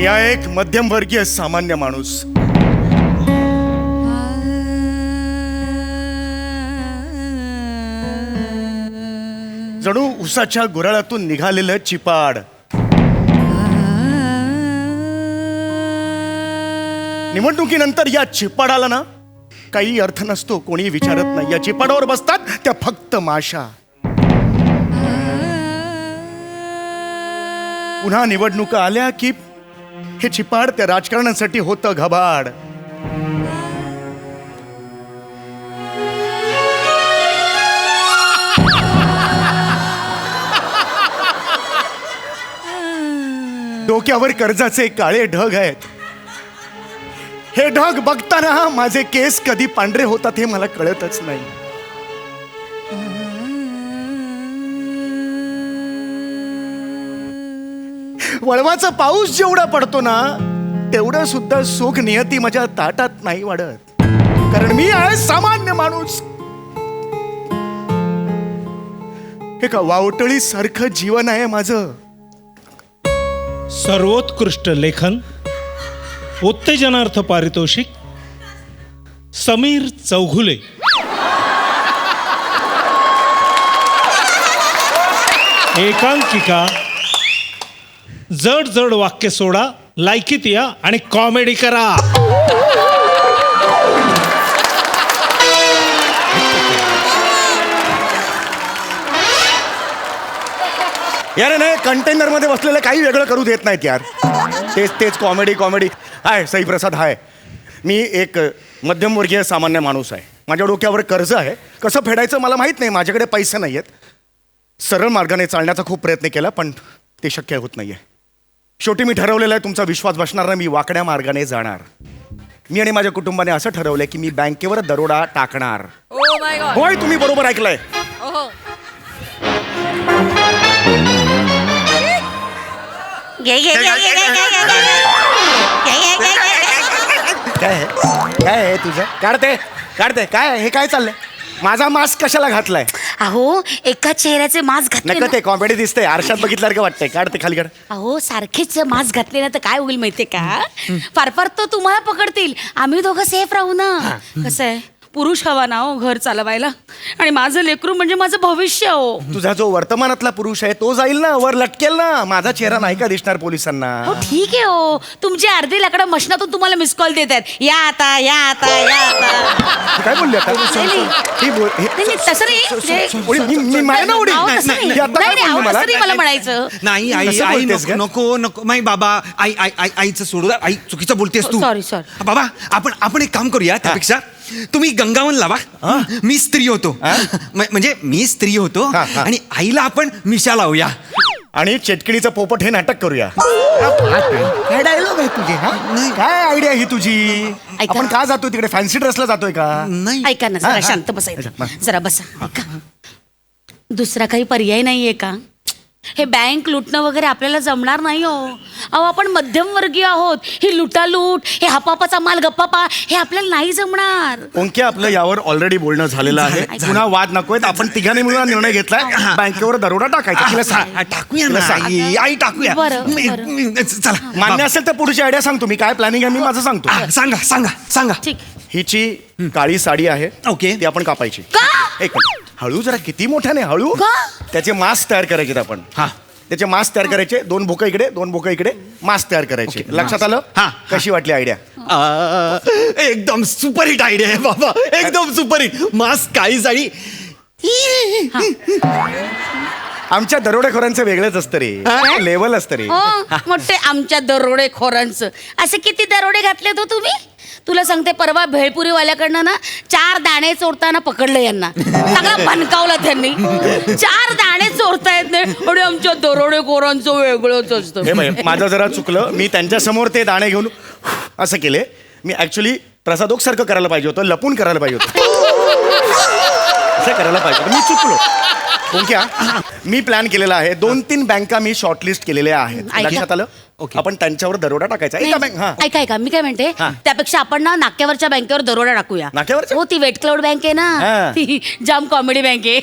मी आहे एक मध्यमवर्गीय सामान्य माणूस. जणू उसाच्या गुऱ्हाळातून निघालेलं चिपाड. निवडणुकीनंतर या चिपाडाला ना काही अर्थ नसतो, कोणी विचारत नाही. या चिपाडावर बसतात त्या फक्त माशा. पुन्हा निवडणुका आल्या की हे चिपाड त्या राजकारणासाठी होतं घबाड. डोक्यावर कर्जाचे काळे ढग आहेत. हे ढग बघताना माझे केस कधी पांढरे होतात हे मला कळतच नाही. वळवाचा पाऊस जेवढा पडतो ना तेवढं सुद्धा सुख नियती माझ्या ताटात नाही वाढत, कारण मी आहे सामान्य माणूस. एका वावटळी सारखं जीवन आहे माझं. सर्वोत्कृष्ट लेखन, उत्तेजनार्थ पारितोषिक समीर चौघुले. एकांकिका, जड जड वाक्य सोडा, लायकीत या आणि कॉमेडी करा. यार नाही, कंटेनर मध्ये बसलेलं काही वेगळं करू देत नाहीत यार. तेच तेच कॉमेडी कॉमेडी. हाय साई प्रसाद, हाय. मी एक मध्यमवर्गीय सामान्य माणूस आहे. माझ्या डोक्यावर कर्ज आहे, कसं फेडायचं मला माहीत नाही. माझ्याकडे पैसे नाही आहेत. सरळ मार्गाने चालण्याचा खूप प्रयत्न केला पण ते शक्य होत नाही आहे. शेवटी मी ठरवलेलं आहे, तुमचा विश्वास बसणार नाही, मी वाकड्या मार्गाने जाणार. मी आणि माझ्या कुटुंबाने असं ठरवलंय की मी बँकेवर दरोडा टाकणार. होय, तुम्ही बरोबर ऐकलंय. काय आहे तुझं? काढते काढते. काय आहे हे? काय चाललंय? माझा मास्क कशाला घातलाय? अहो, एका चेहऱ्याचे मास्क घातले नका, ना. ते कॉमेडी दिसतंय. आरशात बघितल्यावर का वाटतंय? काढते खाली काढ. अहो, सारखेच मास्क घातले ना तर काय होईल माहितीये का? फार फार तो तुम्हाला पकडतील, आम्ही दोघं सेफ राहू ना. कसं आहे, पुरुष हवा ना हो घर चालवायला, आणि माझं लेकरू म्हणजे माझं भविष्य हो. तुझा जो वर्तमानातला पुरुष आहे तो जाईल ना, वर लटकेल ना. माझा चेहरा नाही का दिसणार पोलिसांना? हो ठीक आहे हो, तुमची अर्धी लाकडं मशनातून तुम्हाला मिस कॉल देत आहेत, या आता या आता या आता. काय बोलले आता? नाही, ही बोल- हे- नाही, तसं नाही. मी माय ना उडी. अहो, तसं नाही. हे आता काय नाही, बोलली अहो, मला? तसं नाही मला म्हणायचं. नाही आई कसं आई बोलतेस नको ग? नको नको नाही बाबा. आई आई आई आईचं सोडू द्या. आई चुकीचं बोलतेस तू. Sorry, sorry. बाबा आपण एक काम करूया. त्यापेक्षा तुम्ही गंगावन लावा. मी स्त्री होतो. म्हणजे मी स्त्री होतो हा, हा. आणि आईला आपण मिशा लावूया. आणि चेटकिडीचं पोपट हे नाटक करूया. काय डायलॉग आहे तुझे? हा? काय आयडिया ही तुझी? ऐका. आपण का जातोय तिकडे? फॅन्सी ड्रेसला जातोय का? नाही ऐका ना, जरा हा. शांत बसायचं. जरा बसा. ऐका, दुसरा काही पर्याय नाहीये का? हे बँक लुटणं वगैरे आपल्याला जमणार नाही हो. अहो, आपण मध्यमवर्गीय आहोत. ही लुटालूट, हे हपापाचा माल गप्पापा, हे आपल्याला नाही जमणार. ओंके, आपलं यावर ऑलरेडी बोलणं झालेलं आहे. झालं. पुन्हा वाद नकोय. आपण तिघांनी मिळून निर्णय घेतलाय बँकेवर दरोडा टाकायचा. तिला सांग. टाकूया तिला ना सांग. आई टाकूया. बरं, बरं. चला मान्य असेल तर पुढची आयडिया सांग. तुम्ही काय प्लॅनिंग आहे मी माझं सांगतो. सांगा सांगा सांगा. ठीक. हिची काळी साडी आहे, ओके. ती आपण कापायची. का? एक मिनिट. हळू जरा, किती मोठ्याने हळू. का? त्याचे मास्क तयार करायचे आपण. हा. त्याचे मास्क तयार करायचे. 2 भोकं इकडे, 2 भोकं इकडे. मास्क तयार करायचे. ओके. लक्षात आलं? हा. कशी वाटली आयडिया? एकदम सुपरहिट आयडिया आहे बाबा. एकदम सुपरहिट. मास्क काळी साडी. आमच्या दरोडेखोरांचं वेगळंच असतं रे, लेवल असतं रे. हो, मोठे आमच्या दरोडेखोरांचं. असे किती दरोडे घातलेत हो तुम्ही? तुला सांगते, परवा भेळपुरीवाल्याकडनं ना 4 दाणे चोरताना पकडलं यांना. सगळा बनकावला त्यांनी. 4 दाणे चोरतायत नाही आणि आमच्या दरोडेखोरांचं वेगळंच असतं. हे बघ, माझं जरा चुकलं. मी त्यांच्यासमोर ते दाणे घेऊन असं केले. मी ऍक्च्युली प्रसादोक सारखं करायला पाहिजे होतं, लपून करायला पाहिजे होतं. असं करायला पाहिजे होतं. मी चुकलो. ओके, मी प्लॅन केलेला आहे. 2-3 बँका मी शॉर्टलिस्ट केलेल्या आहेत. ऐका. लक्षात आलं? ओके. आपण त्यांच्यावर दरोडा टाकायचा एका बँक हा ऐका मी काय म्हणते हा. त्यापेक्षा आपण ना नाक्यावरच्या बँकेवर दरोडा टाकूया. नाक्यावरच्या? हो ती वेट क्लाउड बँक आहे ना हा. ती जाम कॉमेडी बँक आहे.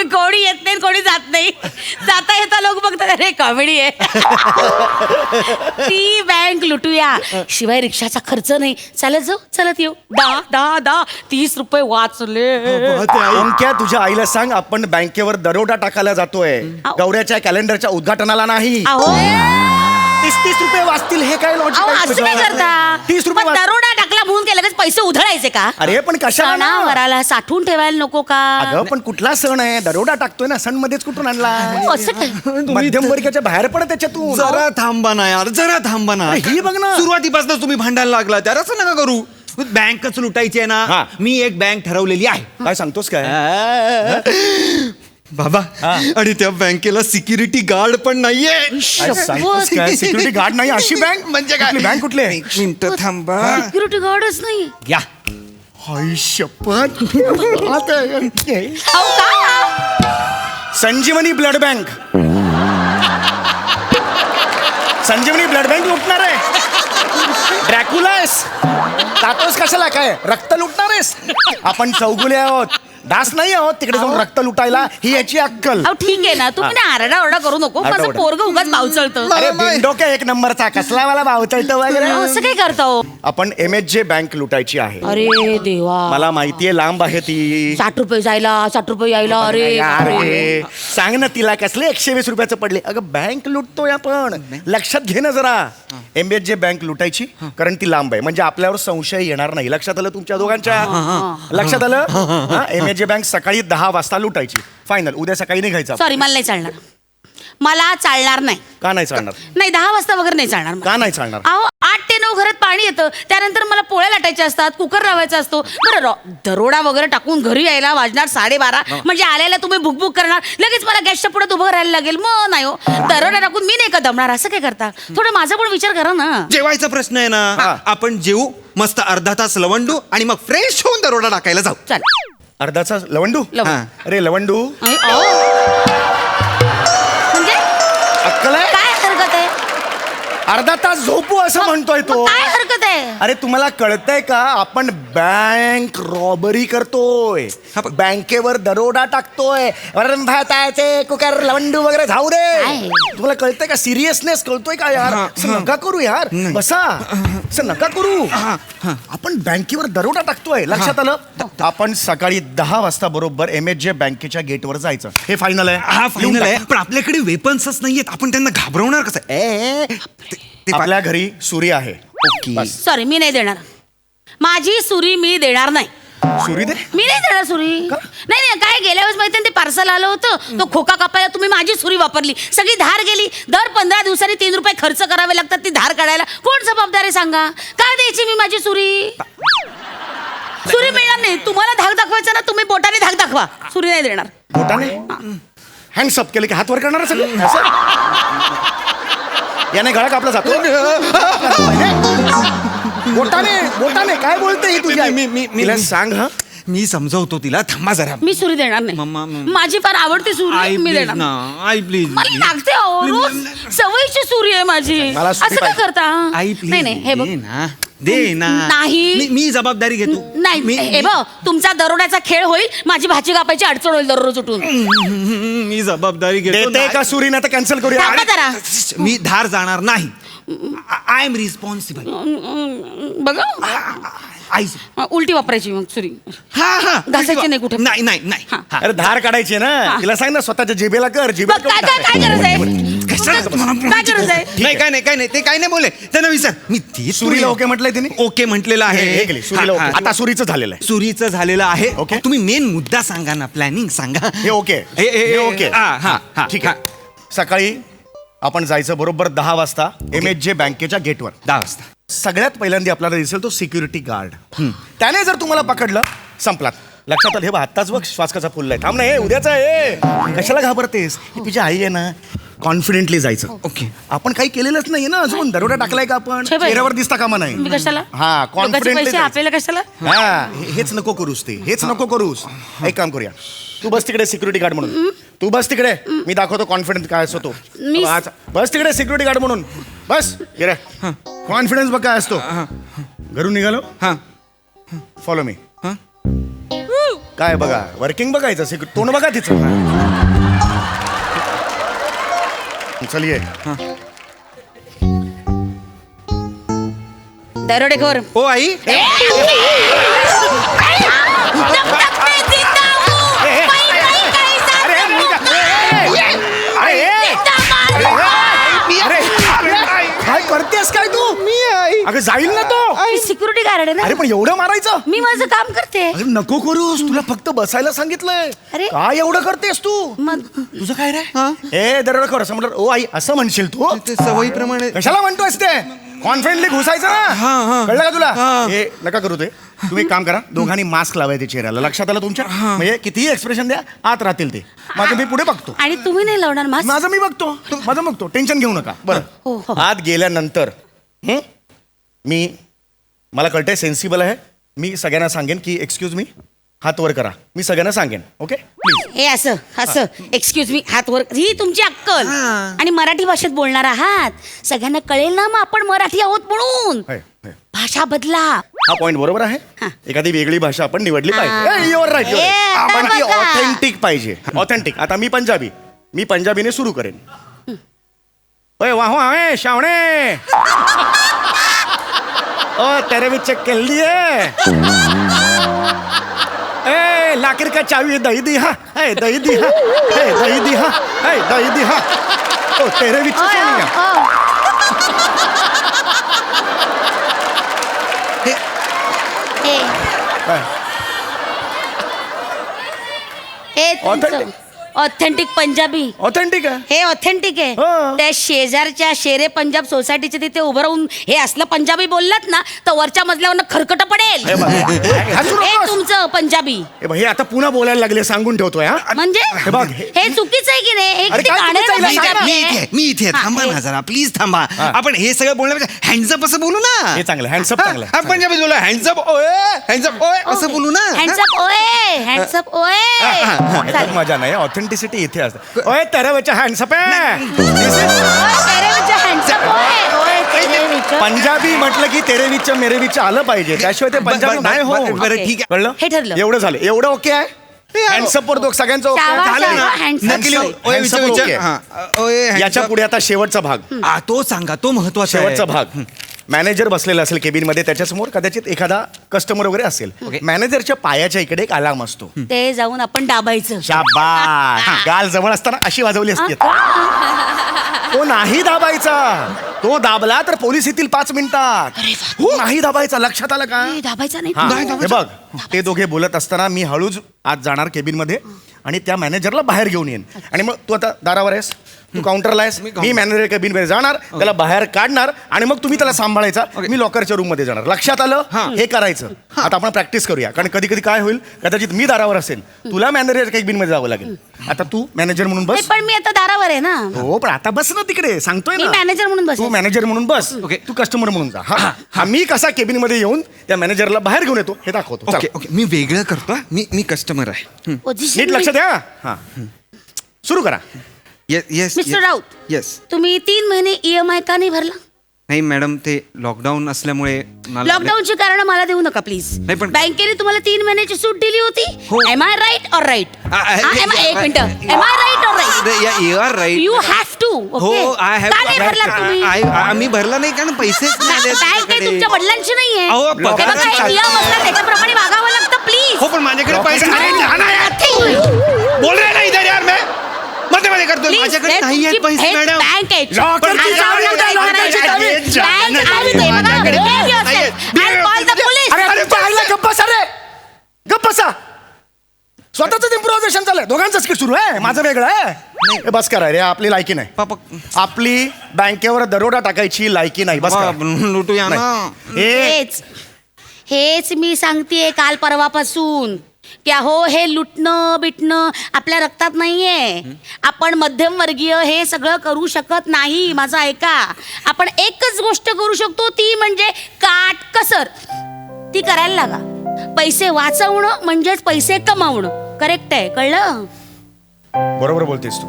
कोणी येत नाही कोणी जात नाही, जाता येता लोक बघतात अरे कॉमेडी आहे. ती बँक लुटूया. शिवाय रिक्षाचा खर्च नाही, चालत जाऊ चालत येऊ. 10 रुपये वाचले. ओंक्या तुझ्या आईला सांग आपण बँकेवर दरोडा टाकायला जातोय, अहो. गौऱ्याच्या कॅलेंडरच्या उद्घाटनाला नाही. अहो 30 रुपये वाचतील हे काय लॉजिक अहो असं काय करता? 30 रुपये पण दरोडा टाकला म्हणून काय लगेच पैसे उधळायचे का? अरे पण कशाला ना? सणावाराला साठवून ठेवायला नको का? अगं पण कुठला सण आहे, दरोडा टाकतोय ना, सण मध्येच कुठून आणला? अहो, असं काय? मध्यमवर्गीच्या बाहेर पड त्याच्यातून. जरा थांबा ना यार, जरा थांबा ना. अरे ही बघ ना. सुरुवातीपासून तुम्ही भांडायला लागला त्यार असं नका करू. बँकच लुटायची आहे हा. ना, मी एक बँक ठरवलेली आहे. काय सांगतोस काय? बाबा आणि त्या बँकेला सिक्युरिटी गार्ड पण नाहीये. काय सांगतोस काय? सिक्युरिटी गार्ड नाही अशी बँक म्हणजे काय? बँक कुठली आहे? एक मिनिट थांबा. सिक्युरिटी गार्डच नाही. या हाय शपथ. अहो का? संजीवनी ब्लड बँक. संजीवनी ब्लड बँक लुटणार आहे. ड्रॅक्युला आहेस, जातोस कशाला? काय रक्त लुटणार आहेस? आपण चौगुले आहोत, दास नाही आहोत तिकडे जाऊन रक्त लुटायला. ही याची अक्कल. अहो ठीक आहे ना, तुम्ही ना आरडा नको. माझं आरडाओरडा. पोरग उगाच बावचळतं. अरे बिंडोक्या एक नंबरचा कसला मला भावचळतो वगैरे. अहो, असं काय करता हो? आपण MHJ बँक लुटायची आहे. अरे देवा, मला माहितीये लांब आहे ती. 60 रुपये जायला 60 रुपये यायला. अरे अरे सांग ना तिला कसले 120 रुपयाचं पडले. अगं बँक लुटतोय आपण, लक्षात घे ना जरा. MHJ बँक लुटायची कारण ती लांब आहे, म्हणजे आपल्यावर संशय येणार नाही. लक्षात आलं तुमच्या दोघांच्या? लक्षात आलं? MHJ बँक सकाळी 10 वाजता लुटायची. फायनल. उद्या सकाळी निघायचं. सॉरी मला नाही चालणार. मला चालणार नाही. का नाही चालणार? नाही 10 वाजता वगैरे नाही चालणार. का नाही चालणार? अहो 8 ते 9 घरात पाणी येतं, त्यानंतर मला पोळ्या लाटायच्या असतात, कुकर लावायचा असतो. बरं दरोडा वगैरे टाकून घरी यायला वाजणार 12:30. म्हणजे आल्याला तुम्ही बुकबुक करणार, लगेच मला गॅसच्या पुढे उभं राहायला लागेल. मग नाही हो, दरोडा टाकून मी नाही का दमणार. असं काय करता? थोडं माझा पण विचार करा ना. जेवायचा प्रश्न आहे हा. ना, आपण जेवू मस्त अर्धा तास लवंडू आणि मग फ्रेश होऊन दरोडा टाकायला जाऊ. चल अर्धाचा लवंडू? लवंडू. हा. अरे लवंडू म्हणजे अक्कल आहे? काय हरकत आहे? अर्धा तास झोपू असं म्हणतोय तो. मग काय हरकत आहे? अरे तुम्हाला कळतंय का आपण बँक रॉबरी करतोय, हा, पण- बँकेवर दरोडा टाकतोय. वरण भाताचे कुकर लवंडू वगैरे जाऊ दे. काय? तुम्हाला कळतंय का? सिरियसनेस कळतोय का यार? असं नका करू यार. बसा, असं नका करू. आपण बँकेवर दरोडा टाकतोय, लक्षात आलं? आपण सकाळी 10 वाजता बरोबर MHJ बँकेच्या गेटवर जायचं. हे फायनल आहे. हा फायनल आहे, पण आपल्याकडे वेपन्सच नाहीयेत. आपण त्यांना घाबरवणार कसं? ते आपल्या घरी सुरी आहे. बस. सॉरी मी नाही देणार. माझी सुरी मी देणार नाही. सुरी दे. मी नाही देणार सुरी. नाही काय गेल्या वेळेस माहिती ते पार्सल आलं होतं, तो खोका कापायला तुम्ही माझी सुरी वापरली, सगळी धार गेली. दर 15 दिवसांनी 3 रुपये खर्च करावे लागतात ती धार काढायला. कोण जबाबदार आहे सांगा? काय द्यायची मी माझी सुरी? सुरी मिळणार नाही. तुम्हाला धाक दाखवायचा ना, तुम्ही बोटाने धाक दाखवा. सुरी नाही देणार. बोटाने हँड्सअप केले की हात वर करणार सगळं असं? याने गळा कापला जातो. बोटाने बोटाने काय बोलते ही तुझी आई? तिला सांग. हा मी समजवतो तिला, थांबा जरा. मी सुरी देणार मम्मा, नाही. माझी फार आवडती सुरी मी देणार ना, नाही. आई प्लीज. मला लागते अहो, रोज सवयीची सुरी आहे माझी. मला सुरी असं काय पाहिजे. करता? आई प्लीज. नाही हे बघ. दे ना. नाही. मी जबाबदारी घेतो. नाही हे बघ, तुमचा दरोड्याचा खेळ होईल, माझी भाजी कापायची अडचण होईल दररोज उठून. मी जबाबदारी घेतो. देते का सुरी? नाही तर कॅन्सल करूया. थांबा जरा. मी धार जाणार नाही. I am responsible. बघा आई उलटी वापरायची मग सुरी. हा घासायची नाही कुठे. नाही नाही नाही. हा. हा. अरे धार काढायची ना. तिला सांग ना स्वतःच्या जिभेला कर. बघ, जिभेला काय काय काय गरज आहे? काय गरज आहे? नाही काय नाही ते काय नाही बोले. त्यांना विचार. मी ती सुरीला ओके म्हटलंय तिने. ओके म्हटलेलं आहे. हे गेली सुरीला हा, ओके. हा. आता सुरीचं झालेलं आहे. सुरीचं झालेलं आहे. ओके. तुम्ही मेन मुद्दा सांगा ना, प्लॅनिंग सांगा. हे ओके. हे ओके. हा ठीक आहे. सकाळी आपण जायचं बरोबर 10 वाजता MHJ बँकेच्या गेटवर. 10 वाजता. सगळ्यात पहिल्यांदा आपल्याला दिसेल तो सिक्युरिटी गार्ड. त्याने जर तुम्हाला पकडलं, संपलात. लक्षात आलं? हे बघ आत्ताच बघ श्वासकाचा फुललाय. थांब ना, हे उद्याचा आहे. कशाला घाबरतेस? ही तुझी आई आहे ना. कॉन्फिडेंटली जायचं. ओके. आपण काही केलेलंच नाहीये ना अजून. दरोडा टाकलाय का आपण? छे बाई. चेहऱ्यावर दिसता कामा नाही. मी कशाला? हा लोकांचे कॉन्फिडेंटली पैसे आपल्याला कशाला? हेच नको करूस ते. हेच नको करूस. एक काम करूया. तू बस तिकडे सिक्युरिटी गार्ड म्हणून. तू बस तिकडे, मी दाखवतो कॉन्फिडन्स काय असतो तो. मी- आज बस तिकडे सिक्युरिटी गार्ड म्हणून बस. गेले कॉन्फिडन्स बघ काय असतो. घरून निघालो, हा फॉलो मी. हा काय बघा, वर्किंग बघायचं, तोंड बघा तिचं. चलिये. दरोडेखोर ओ आई काय करतेस काय तू? मी आई अगं जाईल ना तो. सिक्युरिटी गार्ड आहे ना. अरे पण एवढं मारायचं? मी माझं काम करते. अरे नको करूस, तुला फक्त बसायला सांगितलंय. अरे. काय एवढं करतेस तू? मग तुझं काय रे? ए दरोडेखोर असं म्हटलं, ओ आई असं म्हणशील तू? ते सवयीप्रमाणे कशाला म्हणतोयस ते? कॉन्फिडेंटली घुसायचं हा, ना. हा. कळलं का तुला? हा. हे नका करू ते. तुम्ही एक काम करा, दोघांनी मास्क लावायचे चेहऱ्याला. लक्षात आलं तुमच्या? म्हणजे कितीही एक्सप्रेशन द्या, आत राहतील ते. माझं मी पुढे बघतो. आणि तुम्ही नाही लावणार मास्क? माझं मी बघतो, माझं बघतो. टेन्शन घेऊ नका. हो, बरं, हो. आत गेल्यानंतर मला कळतंय सेन्सिबल आहे. मी सगळ्यांना सांगेन की एक्सक्यूज मी, हात वर करा. मी सगळ्यांना सांगेन. Okay please. हे असं असं एक्सक्यूज मी, हात वर. ही तुमची अक्कल. आणि मराठी भाषेत बोलणार आहात, सगळ्यांना कळेल ना मग आपण मराठी आहोत म्हणून. भाषा बदला. हा पॉइंट बरोबर आहे. हा. एखादी वेगळी भाषा आपण निवडली हा. पाहिजे. Your right. ए, आता पण ती बघा. ऑथेंटिक पाहिजे. ऑथेंटिक. आता मी पंजाबीने सुरू करेन. ओए वाह वाह शावणे, ओ तेरे भी चेक कर लिए. ए लाकिर का चावी दही दी हा, ए दही दी हा, ए दही दी हा, ए दही दी हा. ओ तेरे भी चेक नहीं है. Authentic. ऑथेंटिक पंजाबी. ऑथेंटिक आहे. हे ऑथेंटिक आहे. हो. त्या शेजारच्या शेरे पंजाब सोसायटीच्या तिथे उभं राहून हे असलं पंजाबी बोललात ना तर वरच्या मजल्यावर खरकट पडेल. हे बघ, हसू हे नकोस. तुमचं पंजाबी हे बघ, हे आता पुन्हा बोलायला लागले, सांगून ठेवतोय. हा म्हणजे हे बघ, हे चुकीचं आहे की नाही? एक अरे ते काय गाणं चुकीचं आहे? पंजाबी मी आहे. इथे मी इथे हा, थांबा हे. ना जरा प्लीज थांबा. आपण हे सगळं बोलण्यापेक्षा हँड्सअप असं बोलू ना. हे चांगलं, hands up चांगलं. आपण पंजाबी बोलू हँड्सअप ओए हँड्सअप ओए असं बोलू ना. हँडसअप ओए, हँडसअप ओए. याच्यात मजा नाही. ऑथेंटिसिटी इथे असते. ओए तेरे बच्चा हँडसअप आहे. पंजाबी म्हटलं की तेरे विच मेरे विच आलं पाहिजे, त्याशिवाय ते पंजाबी नाही हो. बरं ठीक आहे. कळलं? हे ठरलं. एवढं झालं. एवढं ओके आहे. हँडसअप वर दोघ सगळ्यांचं ओके आहे? शाबास, झालं ना? शाबास, hands up. नक्की ओए, ओए hands up विचार ओके. हा. ओए hands याच्या up. पुढे आता शेवटचा भाग. तो सांगा, तो महत्वाचा आहे. शेवटचा भाग. मॅनेजर बसलेला असेल केबिन मध्ये, त्याच्यासमोर कदाचित एखादा कस्टमर वगैरे असेल. मॅनेजरच्या पायाच्या इकडे एक अलार्म असतो. ते जाऊन आपण दाबायचं. शाबास. गाल जवळ असताना अशी वाजवली असते. तो नाही दाबायचा. तो दाबला तर पोलीस येतील 5 मिनिटात. हो, नाही दाबायचा. लक्षात आलं का? ए, दाबायचं नाही. हा, नाही हे बघ, ते दोघे बोलत असताना मी हळूच आत जाणार केबिन मध्ये आणि त्या मॅनेजरला बाहेर घेऊन येईन. आणि मग तू आता दारावर आहेस, तू काउंटरला आहेस, मी मॅनेजर केबिन मध्ये जाणार, त्याला बाहेर काढणार आणि मग तुम्ही त्याला सांभाळायचा. मी लॉकरच्या रूम मध्ये जाणार. लक्षात आलं? हे करायचं. आता आपण प्रॅक्टिस करूया, कारण कधी कधी काय होईल, कदाचित मी दारावर असेल, तुला मॅनेजर केबिन मध्ये जावं लागेल. आता तू मॅनेजर म्हणून नाही, बस. पण मी आता दारावर आहे ना. हो, पण आता बस ना तिकडे, सांगतोय मी ना. मॅनेजर म्हणून तू बस. मॅनेजर म्हणून बस. ओके. तू कस्टमर म्हणून जा. हा, मी कसा केबिन मध्ये येऊन त्या मॅनेजरला बाहेर घेऊन येतो हे दाखवतो. ओके ओके मी वेगळं करतो हा. मी कस्टमर आहे. नीट लक्ष द्या. हा, सुरू करा. Yes mister Raut, yes. तुम्ही 3 महिने EMI का नाही भरला? नाही मॅडम, ते लॉकडाऊन असल्यामुळे मला- लॉकडाऊनची कारण मला देऊ नका प्लीज. नाही, पण- बँकेने तुम्हाला 3 महिन्याची सूट दिली होती. हो. Am I right or right? एक मिनिट. Yeah. Am I right or right? You are right. You have to. हो आय हॅव. का नाही भरला तुम्ही? आम्ही भरला नाही कारण पैसेच नाही आले बँक काही तुमच्याकडे. तुमच्या वडिलांची नाहीये. अहो, हे बघा, पगाराची एक नियम असतात, त्याच्याप्रमाणे वागावं लागतं प्लीज. हो पण माझ्याकडे पैसे नाही. बोल रहे ना इधर यार, मैं मध्ये करतो. माझ्याकडे नाही आहेत पैसे मॅडम. बँक आहे. लॉकरची चावी बँक द्या, करायची लॉकरची चावी. तुम्ही. बँक आहे ते, बघा. माझ्याकडे Behave yourself. नाहीये. I'll call the police. अरे पाहिलं, गप्प बसा रे. गप्प बसा. स्वतःच इम्प्रोव्हायझेशन चाललंय. दोघांचंच की सुरू आहे, माझं वेगळं आहे. हे बस करा रे, आपली लायकी नाही. पापा आपली बँकेवर दरोडा टाकायची लायकी नाही. बस करा. लुटूया ना. हे हेच मी सांगतेय काल परवापासून. की अहो, हे लुटणं बिटणं आपल्या रक्तात नाहीये. आपण मध्यमवर्गीय हे सगळं करू शकत नाही. माझं ऐका. आपण एकच गोष्ट करू शकतो, ती म्हणजे काटकसर. ती करायला लागा. पैसे वाचवणं म्हणजेच पैसे कमावणं. करेक्ट आहे, कळलं? बरोबर बोलतेस तू.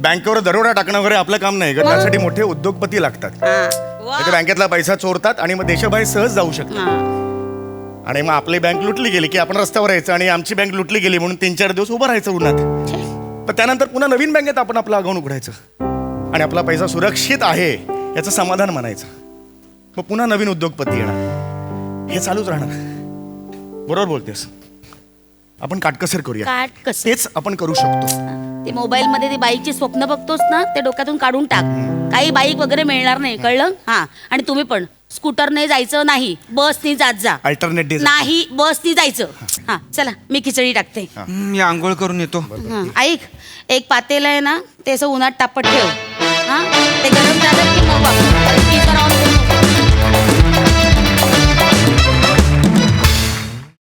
बँकेवर दरोडा टाकणं वगैरे आपलं काम नाही ग. त्यासाठी मोठे उद्योगपती लागतात. ते बँकेतला पैसा चोरतात आणि मग देशाबाहेर सहज जाऊ शकतात. आणि मग आपली बँक लुटली गेली की आपण रस्त्यावर यायचं आणि आमची बँक लुटली गेली म्हणून 3-4 दिवस उभं राहायचं उन्हात. पण त्यानंतर पुन्हा नवीन बँकेत आपण आपलं अकाउंट उघडायचं आणि आपला पैसा सुरक्षित आहे याचं समाधान मानायचं. मग पुन्हा नवीन उद्योगपती येणार. हे चालूच राहणार. बरोबर बोलतेस. आपण काटकसर करूया. काटकसर. तेच आपण करू शकतो. ते मोबाईल मध्ये ती बाईकची स्वप्न बघतोस ना, ते डोक्यातून काढून टाक. काही बाईक वगैरे मिळणार नाही, कळलं? हा. आणि तुम्ही पण स्कूटरने जायचं नाही, बसनी जात जा. अल्टरनेट डे नाही, बसनी जायचं. हा चला, मी खिचडी टाकते. मी आंघोळ करून येतो. हा, ऐक, एक पातेलं आहे ना, ते असं उन्हात तापत ठेव. हा, ते गरम झालं की मग वापर.